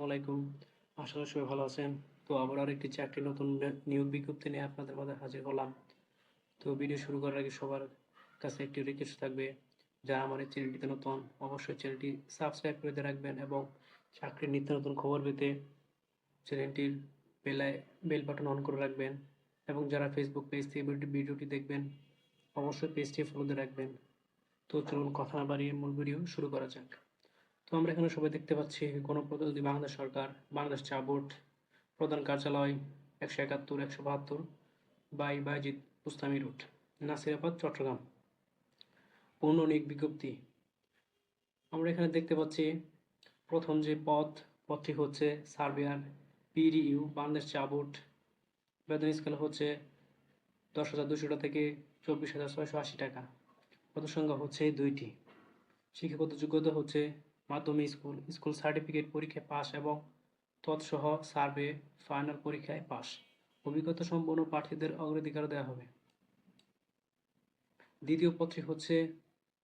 আলাইকুম। আশা করি সবাই ভালো আছেন। তো আবার আরেকটি চাকরির নতুন নিয়োগ বিজ্ঞপ্তি নিয়ে আপনাদের মাঝে হাজির হলাম। তো ভিডিও শুরু করার আগে সবার কাছে একটি রিকোয়েস্ট থাকবে, যারা আমার এই চ্যানেলটিতে নতুন অবশ্যই চ্যানেলটি সাবস্ক্রাইব করে দিয়ে রাখবেন এবং চাকরির নিত্য নতুন খবর পেতে চ্যানেলটির বেল বাটন অন করে রাখবেন এবং যারা ফেসবুক পেজ থেকে ভিডিওটি দেখবেন অবশ্যই পেজটি ফলো দিয়ে রাখবেন। তো চলুন কথা না বাড়িয়ে মূল ভিডিও শুরু করা যাক। তো আমরা এখানে সবাই দেখতে পাচ্ছি গণপ্রজাতন্ত্রী বাংলাদেশ সরকার, বাংলাদেশ চা বোর্ড, প্রধান কার্যালয় 171-172 বাই বায়েজিদ বুস্তামি রোড, নাসিরাবাদ, চট্টগ্রাম। পূর্ণ নিয়োগ বিজ্ঞপ্তি। আমরা এখানে দেখতে পাচ্ছি প্রথম যে পদটি হচ্ছে সার্ভেয়ার পিডিইউ বাংলাদেশ চা বোর্ড। বেতন স্কেল হচ্ছে 10,200 টাকা থেকে 24,680 টাকা। পদ সংখ্যা হচ্ছে 2টি। শিক্ষাগত যোগ্যতা হচ্ছে মাধ্যমিক স্কুল সার্টিফিকেট পরীক্ষায় পাস এবং তৎসহ সার্ভে ফাইনাল পরীক্ষায় পাস। অভিজ্ঞতা সম্পন্ন প্রার্থীদের অগ্রাধিকার দেওয়া হবে। দ্বিতীয় পদটি হচ্ছে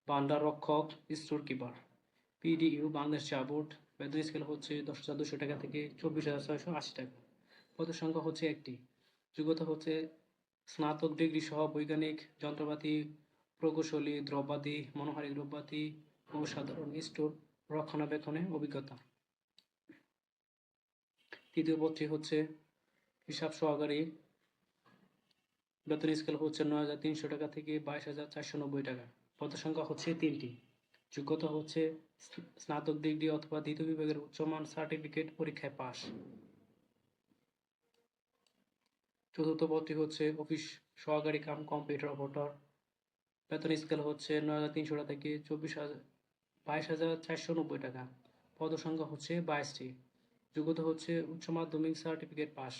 ভান্ডার রক্ষক স্টোর কিপার পিডিইউ বাংলাদেশ চা বোর্ড। বেতন স্কেল হচ্ছে 10,200 টাকা থেকে 24,680 টাকা। পদের সংখ্যা হচ্ছে 1টি। যোগ্যতা হচ্ছে স্নাতক ডিগ্রি সহ বৈজ্ঞানিক যন্ত্রপাতি, প্রকৌশলী দ্রব্যাদি, মনোহারী দ্রব্যাদি ও সাধারণ স্টোর রক্ষণাবেক্ষণে অভিজ্ঞতা। তৃতীয় পদটি হচ্ছে হিসাব সহকারী। বেতন স্কেল হচ্ছে 9,300 টাকা থেকে 22,490 টাকা। পদের সংখ্যা হচ্ছে 3টি। যোগ্যতা হচ্ছে স্নাতক ডিগ্রি অথবা দ্বিতীয় বিভাগের উচ্চমান সার্টিফিকেট পরীক্ষায় পাস। চতুর্থ পদটি হচ্ছে অফিস সহকারী কাম কম্পিউটার অপারেটর। বেতন স্কেল হচ্ছে 9,300 টাকা থেকে 22,490 টাকা। পদ সংখ্যা হচ্ছে 22টি। যোগ্যতা হচ্ছে উচ্চ মাধ্যমিক সার্টিফিকেট পাস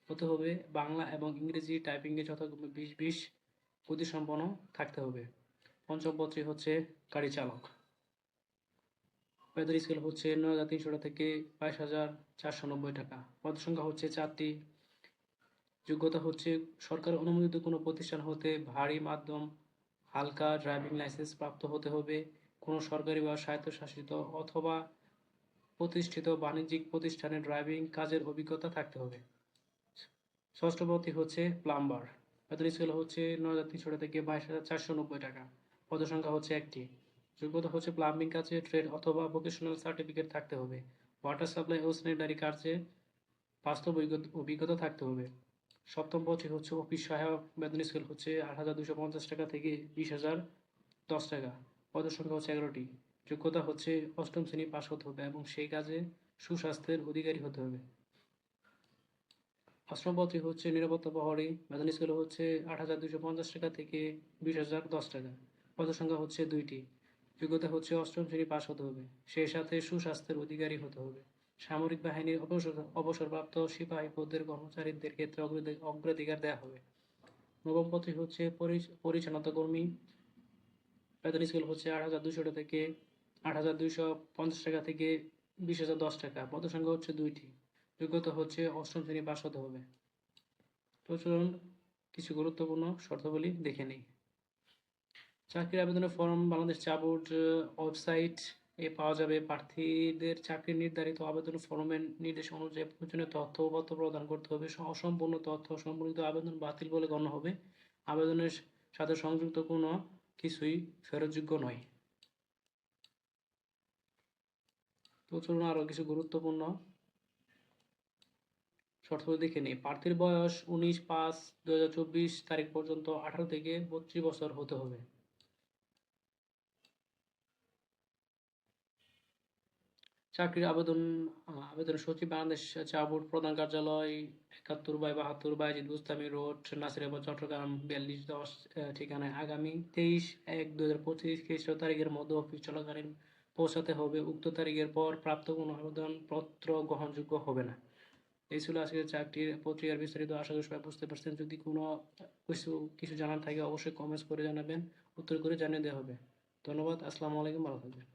হতে হবে। বাংলা এবং ইংরেজি টাইপিংয়ে যথাক্রমে 20 গতিসম্পন্ন থাকতে হবে। পঞ্চম পদটি হচ্ছে গাড়ি চালক। বেতন স্কেল হচ্ছে 9,300 টাকা থেকে 22,490 টাকা। পদ সংখ্যা হচ্ছে 4টি। যোগ্যতা হচ্ছে সরকার অনুমোদিত কোনো প্রতিষ্ঠান হতে ভারী মাধ্যম হালকা ড্রাইভিং লাইসেন্স প্রাপ্ত হতে হবে। কোনো সরকারি বা স্বায়ত্তশাসিত অথবা প্রতিষ্ঠিত বাণিজ্যিক প্রতিষ্ঠানে ড্রাইভিং কাজের অভিজ্ঞতা থাকতে হবে। ষষ্ঠ পদটি হচ্ছে প্লাম্বার। বেতন স্কেল হচ্ছে 9,300 টাকা থেকে 22,490 টাকা। পদ সংখ্যা হচ্ছে 1টি। যোগ্যতা হচ্ছে প্লাম্বিং কাজে ট্রেড অথবা ভোকেশনাল সার্টিফিকেট থাকতে হবে। ওয়াটার সাপ্লাই ও স্যানিটারি কাজে বাস্তব অভিজ্ঞতা থাকতে হবে। সপ্তম পদটি হচ্ছে অফিস সহায়ক। বেতন স্কেল হচ্ছে 8,250 টাকা থেকে 20,010 টাকা। পদের সংখ্যা হচ্ছে 11টি। যোগ্যতা হচ্ছে অষ্টম শ্রেণী পাস হতে হবে এবং সেই কাজে সুস্বাস্থ্যের অধিকারী হতে হবে। অষ্টম পদটি হচ্ছে নিরাপত্তা প্রহরী। বেতন স্কেল হচ্ছে 8,250 টাকা থেকে 20,010 টাকা। পদের সংখ্যা হচ্ছে 2টি। যোগ্যতা হচ্ছে অষ্টম শ্রেণী পাস হতে হবে, সেই সাথে সুস্বাস্থ্যের অধিকারী হতে হবে। সামরিক বাহিনীর অবসরপ্রাপ্ত সিপাহী পদের কর্মচারীদের ক্ষেত্রে অগ্রাধিকার দেওয়া হবে। নবম পদটি হচ্ছে পরিচ্ছন্নতা কর্মী। বেতন স্কেল হচ্ছে 8,200 টাকা থেকে 8,250 টাকা থেকে 20,010 টাকা। পদ সংখ্যা হচ্ছে 2টি। যোগ্যতা হচ্ছে অষ্টম শ্রেণী পাস হতে হবে। তো চলুন কিছু গুরুত্বপূর্ণ শর্তাবলী দেখে নিই। চাকরির আবেদনের ফর্ম বাংলাদেশ চা বোর্ড ওয়েবসাইট এ পাওয়া যাবে। প্রার্থীদের চাকরির নির্ধারিত আবেদন ফর্মের নির্দেশ অনুযায়ী প্রয়োজনীয় তথ্য প্রদান করতে হবে। অসম্পূর্ণ তথ্য সম্পর্কিত আবেদন বাতিল বলে গণ্য হবে। আবেদনের সাথে সংযুক্ত কোনো কিছুই ফেরতযোগ্য নয়। তো চলুন আরও কিছু গুরুত্বপূর্ণ শর্তাবলী দেখে নিই। প্রার্থীর বয়স 19/5/2024 তারিখ পর্যন্ত 18 থেকে 32 বছর হতে হবে। চাকরির আবেদন সচিব বাংলাদেশ চা বোর্ড, প্রধান কার্যালয় 71/72 বায়েজিদ বুস্তামি রোড, নাসিরাবাদ, চট্টগ্রাম 4210 ঠিকানায় আগামী 23/1/2025 খ্রিস্ট তারিখের মধ্যে অফিস চলাকালীন পৌঁছাতে হবে। উক্ত তারিখের পর প্রাপ্ত কোনো আবেদনপত্র গ্রহণযোগ্য হবে না। এই ছিল আজকের চাকরির পত্রিকার বিস্তারিত। আশা করি সবাই বুঝতে পারছেন। যদি কোনো কিছু জানার থাকে অবশ্যই কমেন্টস করে জানাবেন, উত্তর করে জানিয়ে দেওয়া হবে। ধন্যবাদ। আসসালামু আলাইকুম, ভালো থাকবেন।